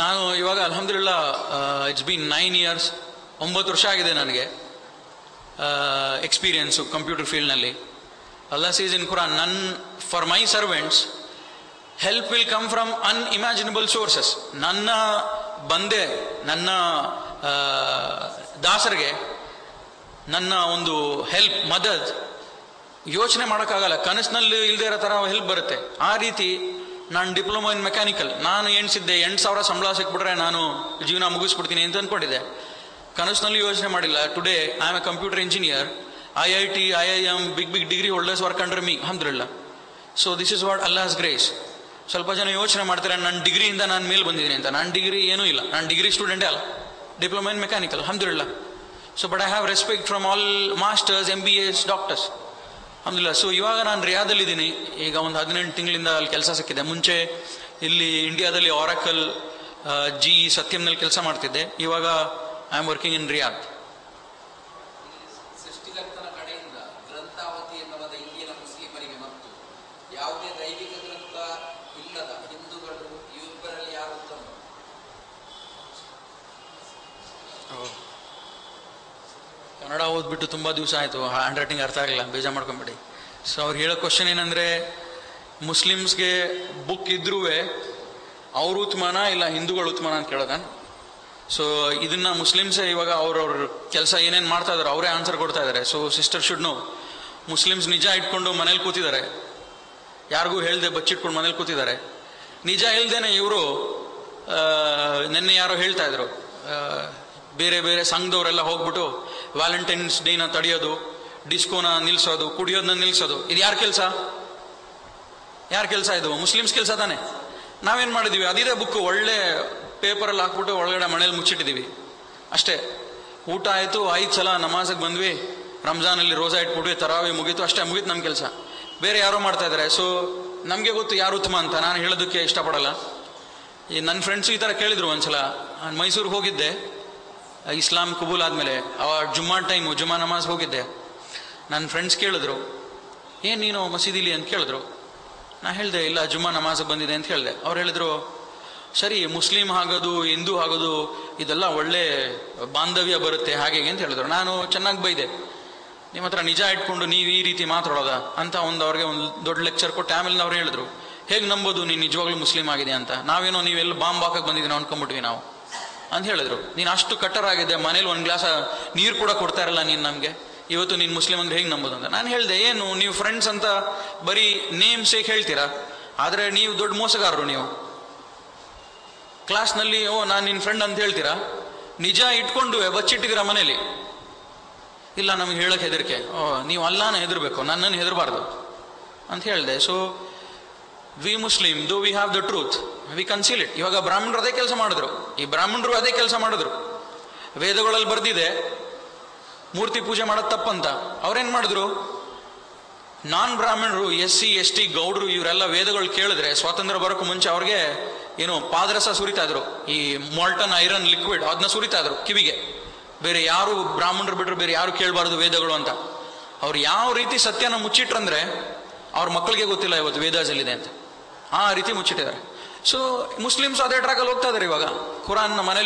ನಾನು ಇವಾಗ ಅಲ್ಹಮ್ದುಲಿಲ್ಲಾ it's been 9 years, 9 ವರ್ಷ ಆಗಿದೆ ನನಗೆ ಎಕ್ಸ್ಪೀರಿಯನ್ಸು ಕಂಪ್ಯೂಟರ್ ಫೀಲ್ಡ್ನಲ್ಲಿ. Allah says in Quran, for my servants help will come from unimaginable sources. ನನ್ನ ಬಂದೆ, ನನ್ನ ದಾಸರಿಗೆ ನನ್ನ ಒಂದು ಹೆಲ್ಪ್, ಮದದ್ ಯೋಚನೆ ಮಾಡೋಕ್ಕಾಗಲ್ಲ, ಕನಸಿನಲ್ಲಿ ಇಲ್ಲದೆ ಇರೋ ಥರ ಹೆಲ್ಪ್ ಬರುತ್ತೆ. ಆ ರೀತಿ ನಾನು ಡಿಪ್ಲೊಮಾ ಇನ್ ಮೆಕ್ಯಾನಿಕಲ್, ನಾನು ಎಣಿಸಿದ್ದೆ 8,000 ಸಂಬಳ ಸಿಕ್ಬಿಟ್ರೆ ನಾನು ಜೀವನ ಮುಗಿಸ್ಬಿಡ್ತೀನಿ ಅಂತ ಅಂದ್ಕೊಂಡಿದ್ದೆ. ಕನಸಿನಲ್ಲಿ ಯೋಚನೆ ಮಾಡಿಲ್ಲ. Today I am a computer engineer. IIT, IIM, big degree holders work under me, ಅಲ್ಹಮ್ದುಲಿಲ್ಲಾ. So this is what Allah's grace. ಸ್ವಲ್ಪ ಜನ ಯೋಚನೆ ಮಾಡ್ತಾರೆ ನನ್ನ ಡಿಗ್ರಿಯಿಂದ ನಾನು ಮೇಲೆ ಬಂದಿದ್ದೀನಿ ಅಂತ. ನಾನು ಡಿಗ್ರಿ ಏನೂ ಇಲ್ಲ, ನಾನು ಡಿಗ್ರಿ ಸ್ಟೂಡೆಂಟೇ ಅಲ್ಲ, ಡಿಪ್ಲೊಮಾ ಇನ್ ಮೆಕ್ಯಾನಿಕಲ್, ಅಲ್ಹಮ್ದುಲಿಲ್ಲಾ. So but I have respect from all masters, MBAs, doctors, ಅಲ್ಹಮ್ದುಲಿಲ್ಲಾ. ಸೊ ಇವಾಗ ನಾನು ರಿಯಾದಲ್ಲಿದ್ದೀನಿ. ಈಗ ಒಂದು 18 ತಿಂಗಳಿಂದ ಅಲ್ಲಿ ಕೆಲಸ ಸಿಕ್ಕಿದೆ. ಮುಂಚೆ ಇಲ್ಲಿ ಇಂಡಿಯಾದಲ್ಲಿ ಆರಾಕಲ್, GE, ಸತ್ಯಂನಲ್ಲಿ ಕೆಲಸ ಮಾಡ್ತಿದ್ದೆ. ಇವಾಗ I am working in Riyadh. ಸೃಷ್ಟಿಕರ್ತನ ಕಡೆಯಿಂದ ಗ್ರಂಥಾವತಿ ಎನ್ನುವ ಇಂದಿನ ಮುಸ್ಲಿಮರಿಗೆ ಮತ್ತು ಯಾವುದೇ ದೈವಿಕ ಗ್ರಂಥ ಇಲ್ಲದ ಹಿಂದೂಗಳು ಇಬ್ಬರಲ್ಲಿ ಯಾರು ಉತ್ತಮ? ಕನ್ನಡ ಓದ್ಬಿಟ್ಟು ತುಂಬ ದಿವಸ ಆಯಿತು, ಹ್ಯಾಂಡ್ ರೈಟಿಂಗ್ ಅರ್ಥ ಆಗಲಿಲ್ಲ, ಬೇಜಾರು ಮಾಡ್ಕೊಂಬಿಡಿ. ಸೊ ಅವ್ರು ಹೇಳೋ ಕ್ವಶನ್ ಏನಂದರೆ, ಮುಸ್ಲಿಮ್ಸ್ಗೆ ಬುಕ್ ಇದ್ರೂ ಅವ್ರು ಉತ್ಮಾನ ಇಲ್ಲ ಹಿಂದೂಗಳು ಉತ್ಮಾನ ಅಂತ ಕೇಳೋದ. ಸೊ ಇದನ್ನ ಮುಸ್ಲಿಮ್ಸೇ ಇವಾಗ ಅವ್ರವ್ರ ಕೆಲಸ ಏನೇನು ಮಾಡ್ತಾ ಇದಾರೆ ಅವರೇ ಆನ್ಸರ್ ಕೊಡ್ತಾ ಇದ್ದಾರೆ. So sister should know, Muslims ನಿಜ ಇಟ್ಕೊಂಡು ಮನೇಲಿ ಕೂತಿದ್ದಾರೆ, ಯಾರಿಗೂ ಹೇಳ್ದೆ ಬಚ್ಚಿಟ್ಕೊಂಡು ಮನೇಲಿ ಕೂತಿದ್ದಾರೆ. ನಿಜ ಇಲ್ದೇನೆ ಇವರು ನಿನ್ನೆ ಯಾರೋ ಹೇಳ್ತಾ ಇದ್ರು, ಬೇರೆ ಬೇರೆ ಸಂಘದವರೆಲ್ಲ ಹೋಗ್ಬಿಟ್ಟು ವ್ಯಾಲೆಂಟೈನ್ಸ್ ಡೇನ ತಡೆಯೋದು, ಡಿಸ್ಕೋನ ನಿಲ್ಸೋದು, ಕುಡಿಯೋದನ್ನ ನಿಲ್ಸೋದು, ಇದು ಯಾರ ಕೆಲಸ? ಯಾರ ಕೆಲಸ ಇದು? ಮುಸ್ಲಿಮ್ಸ್ ಕೆಲಸ ತಾನೆ. ನಾವೇನು ಮಾಡಿದೀವಿ, ಅದಿದೆ ಬುಕ್ ಒಳ್ಳೆ ಪೇಪರಲ್ಲಿ ಹಾಕ್ಬಿಟ್ಟು ಒಳಗಡೆ ಮನೇಲಿ ಮುಚ್ಚಿಟ್ಟಿದ್ದೀವಿ ಅಷ್ಟೇ. ಊಟ ಆಯಿತು, 5 ಸಲ ನಮಾಜಿಗೆ ಬಂದ್ವಿ, ರಂಜಾನಲ್ಲಿ ರೋಜಾ ಇಟ್ಬಿಟ್ವಿ, ತರಾವಿ ಮುಗೀತು, ಅಷ್ಟೇ ಮುಗೀತು ನಮ್ಮ ಕೆಲಸ. ಬೇರೆ ಯಾರೋ ಮಾಡ್ತಾ ಇದ್ದಾರೆ. ಸೊ ನಮಗೆ ಗೊತ್ತು ಯಾರು ಉತ್ತಮ ಅಂತ, ನಾನು ಹೇಳೋದಕ್ಕೆ ಇಷ್ಟಪಡಲ್ಲ. ಈ ನನ್ನ ಫ್ರೆಂಡ್ಸು ಈ ಥರ ಕೇಳಿದ್ರು ಒಂದ್ಸಲ. ನಾನು ಮೈಸೂರಿಗೆ ಹೋಗಿದ್ದೆ ಇಸ್ಲಾಂ ಕಬೂಲ್ ಆದಮೇಲೆ, ಜುಮ್ಮಾ ಟೈಮು, ಜುಮ್ಮಾ ನಮಾಜ್ ಹೋಗಿದ್ದೆ. ನನ್ನ ಫ್ರೆಂಡ್ಸ್ ಕೇಳಿದ್ರು, ಏನು ನೀನು ಮಸೀದಿಲಿ ಅಂತ ಕೇಳಿದ್ರು. ನಾ ಹೇಳಿದೆ ಇಲ್ಲ, ಜುಮ್ಮಾ ನಮಾಜ್ ಬಂದಿದೆ ಅಂತ ಹೇಳಿದೆ. ಅವ್ರು ಹೇಳಿದ್ರು, ಸರಿ ಮುಸ್ಲಿಂ ಆಗೋದು ಹಿಂದೂ ಆಗೋದು ಇದೆಲ್ಲ ಒಳ್ಳೆ ಬಾಂಧವ್ಯ ಬರುತ್ತೆ ಹಾಗೆ ಅಂತ ಹೇಳಿದ್ರು. ನಾನು ಚೆನ್ನಾಗಿ ಬೈದೆ, ನಿಮ್ಮ ಹತ್ರ ನಿಜ ಇಟ್ಕೊಂಡು ನೀವು ಈ ರೀತಿ ಮಾತಾಡೋದ ಅಂತ ಅವ್ರಿಗೆ ಒಂದು ದೊಡ್ಡ ಲೆಕ್ಚರ್ ಕೊಟ್ಟು ಆಮೇಲೆ ಅವ್ರು ಹೇಳಿದ್ರು, ಹೇಗೆ ನಂಬೋದು ನೀನು ನಿಜವಾಗ್ಲೂ ಮುಸ್ಲಿಂ ಆಗಿದೆ ಅಂತ? ನಾವೇನೋ ನೀವೆಲ್ಲ ಬಾಂಬ್ ಹಾಕಕ್ಕೆ ಬಂದಿದ್ದೀನೋ ಅನ್ಕೊಂಡ್ಬಿಟ್ವಿ ನಾವು ಅಂತ ಹೇಳಿದ್ರು. ನೀನು ಅಷ್ಟು ಕಟ್ಟರಾಗಿದೆ, ಮನೇಲಿ ಒಂದು ಗ್ಲಾಸ್ ನೀರು ಕೂಡ ಕೊಡ್ತಾ ಇರಲ್ಲ ನೀನು ನಮಗೆ, ಇವತ್ತು ನೀನು ಮುಸ್ಲಿಂ ಅಂದ್ರೆ ಹೇಗೆ ನಂಬೋದು ಅಂತ. ನಾನು ಹೇಳಿದೆ, ಏನು ನೀವು ಫ್ರೆಂಡ್ಸ್ ಅಂತ ಬರೀ ನೇಮ್ ಸೇಕ್ ಹೇಳ್ತೀರಾ, ಆದರೆ ನೀವು ದೊಡ್ಡ ಮೋಸಗಾರರು. ನೀವು ಕ್ಲಾಸ್ನಲ್ಲಿ ನಾನು ನಿನ್ನ ಫ್ರೆಂಡ್ ಅಂತ ಹೇಳ್ತೀರಾ, ನಿಜ ಇಟ್ಕೊಂಡು ಬಚ್ಚಿಟ್ಟಿದ್ದೀರಾ ಮನೇಲಿ. ಇಲ್ಲ ನಮಗೆ ಹೇಳಕ್ಕೆ ಹೆದರಿಕೆ, ನೀವು ಅಲ್ಲಾನ ಹೆದರ್ಬೇಕು, ನನ್ನನ್ನು ಹೆದರಬಾರ್ದು ಅಂತ ಹೇಳಿದೆ. So we Muslim though we have the truth, we conceal it. ಇವಾಗ ಬ್ರಾಹ್ಮಣರು ಅದೇ ಕೆಲಸ ಮಾಡಿದ್ರು, ಈ ಬ್ರಾಹ್ಮಣರು ಅದೇ ಕೆಲಸ ಮಾಡಿದ್ರು. ವೇದಗಳಲ್ಲಿ ಬರ್ದಿದೆ ಮೂರ್ತಿ ಪೂಜೆ ಮಾಡೋದು ತಪ್ಪಂತ. ಅವ್ರೇನ್ ಮಾಡಿದ್ರು, ನಾನ್ ಬ್ರಾಹ್ಮಣರು, SC ST ಗೌಡ್ರು ಇವರೆಲ್ಲ ವೇದಗಳು ಕೇಳಿದ್ರೆ ಸ್ವಾತಂತ್ರ್ಯ ಬರೋಕ್ಕೂ ಮುಂಚೆ ಅವ್ರಿಗೆ ಏನು ಪಾದರಸ ಸುರಿತಾ ಇದ್ರು, ಈ ಮಾಲ್ಟನ್ ಐರನ್ ಲಿಕ್ವಿಡ್, ಅದನ್ನ ಸುರಿತಾ ಇದ್ರು ಕಿವಿಗೆ. ಬೇರೆ ಯಾರು ಬ್ರಾಹ್ಮಣರು ಬಿಟ್ರು ಬೇರೆ ಯಾರು ಕೇಳಬಾರ್ದು ವೇದಗಳು ಅಂತ. ಅವ್ರು ಯಾವ ರೀತಿ ಸತ್ಯನ ಮುಚ್ಚಿಟ್ರಂದ್ರೆ ಅವ್ರ ಮಕ್ಕಳಿಗೆ ಗೊತ್ತಿಲ್ಲ ಇವತ್ತು ವೇದಾಜಲ್ಲಿದೆ ಅಂತ, ಆ ರೀತಿ ಮುಚ್ಚಿಟ್ಟಿದ್ದಾರೆ. ಸೊ ಮುಸ್ಲಿಮ್ಸ್ ಅದೇ ಟ್ರ್ಯಾಕಲ್ಲಿ ಹೋಗ್ತಾ ಇದಾರೆ. ಇವಾಗ ಕುರಾನ್ನ ಮನೇಲಿ